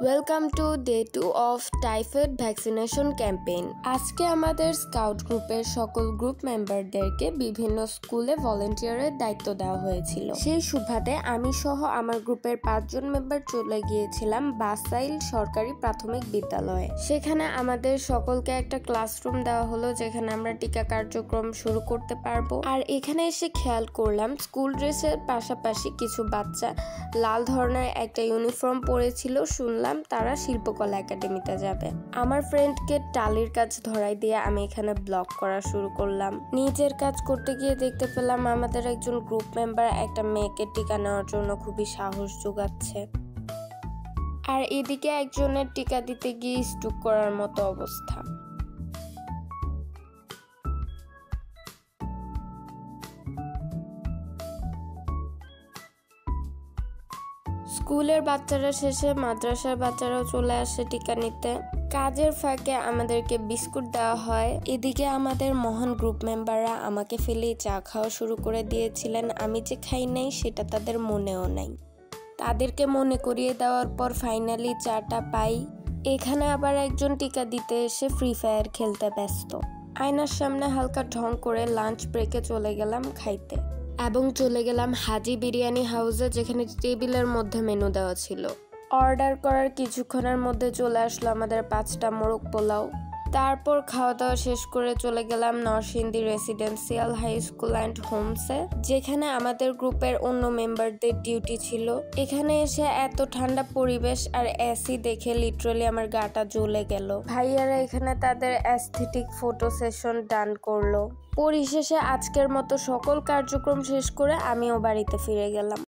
Welcome to day 2 of typhoid vaccination campaign. আজকে আমাদের scout গ্রুপের সকল গ্রুপ মেম্বারদেরকে বিভিন্ন স্কুলে ভলেন্টিয়ারের দায়িত্ব দেওয়া হয়েছিল। সেই সুবাদে আমি সহ আমার গ্রুপের 5 জন মেম্বার চলে গিয়েছিলাম বাসাইল সরকারি প্রাথমিক বিদ্যালয়ে। সেখানে আমাদের সকলকে একটা ক্লাসরুম দেওয়া হলো যেখানে আমরা টিকা কার্যক্রম শুরু করতে পারবো। আর এখানে এসে খেয়াল করলাম স্কুল ড্রেসের পাশাপাশি কিছু বাচ্চা লাল ধরনের একটা ইউনিফর্ম পরেছিল। শুনলাম তারা শিল্পকলা একাডেমিতে যাবে। আমার ফ্রেন্ডকে টালির কাজ ধরাই দিয়ে আমি এখানে ব্লগ করা শুরু করলাম। নিজের কাজ করতে গিয়ে দেখতে পেলাম আমাদের একজন গ্রুপ মেম্বার একটা মেয়েকে টিকা নেওয়ার জন্য খুবই সাহস যোগাচ্ছে। আর এদিকে একজনের টিকা দিতে গিয়ে স্ট্রোক করার মতো অবস্থা। স্কুলের বাচ্চারা শেষে মাদ্রাসার বাচ্চারাও চলে আসে টিকা নিতে। কাজের ফাঁকে আমাদেরকে বিস্কুট দেওয়া হয়। এদিকে আমাদের মহান গ্রুপ মেম্বাররা আমাকে ফেলেই চা খাওয়া শুরু করে দিয়েছিলেন। আমি যে খাই নাই সেটা তাদের মনেও নাই। তাদেরকে মনে করিয়ে দেওয়ার পর ফাইনালি চাটা পাই। এখানে আবার একজন টিকা দিতে এসে ফ্রি ফায়ার খেলতে ব্যস্ত। আয়নার সামনে হালকা ঢং করে লাঞ্চ ব্রেকে চলে গেলাম খাইতে এবং চলে গেলাম হাজি বিরিয়ানি হাউসে, যেখানে টেবিলের মধ্যে মেনু দেওয়া ছিল। অর্ডার করার কিছুক্ষণের মধ্যে চলে আসলো আমাদের 5টা মোরগ পোলাও। তারপর খাওয়া দাওয়া শেষ করে চলে গেলাম Narsingdi residential high school and হোমসে, যেখানে আমাদের গ্রুপের অন্য মেম্বারদের ডিউটি ছিল। এখানে এসে এত ঠান্ডা পরিবেশ আর এসি দেখে লিটারালি আমার গাটা জ্বলে গেল। ভাইয়ারা এখানে তাদের অ্যাস্থেটিক ফটো সেশন ডান করলো। পরিশেষে আজকের মতো সকল কার্যক্রম শেষ করে আমিও বাড়িতে ফিরে গেলাম।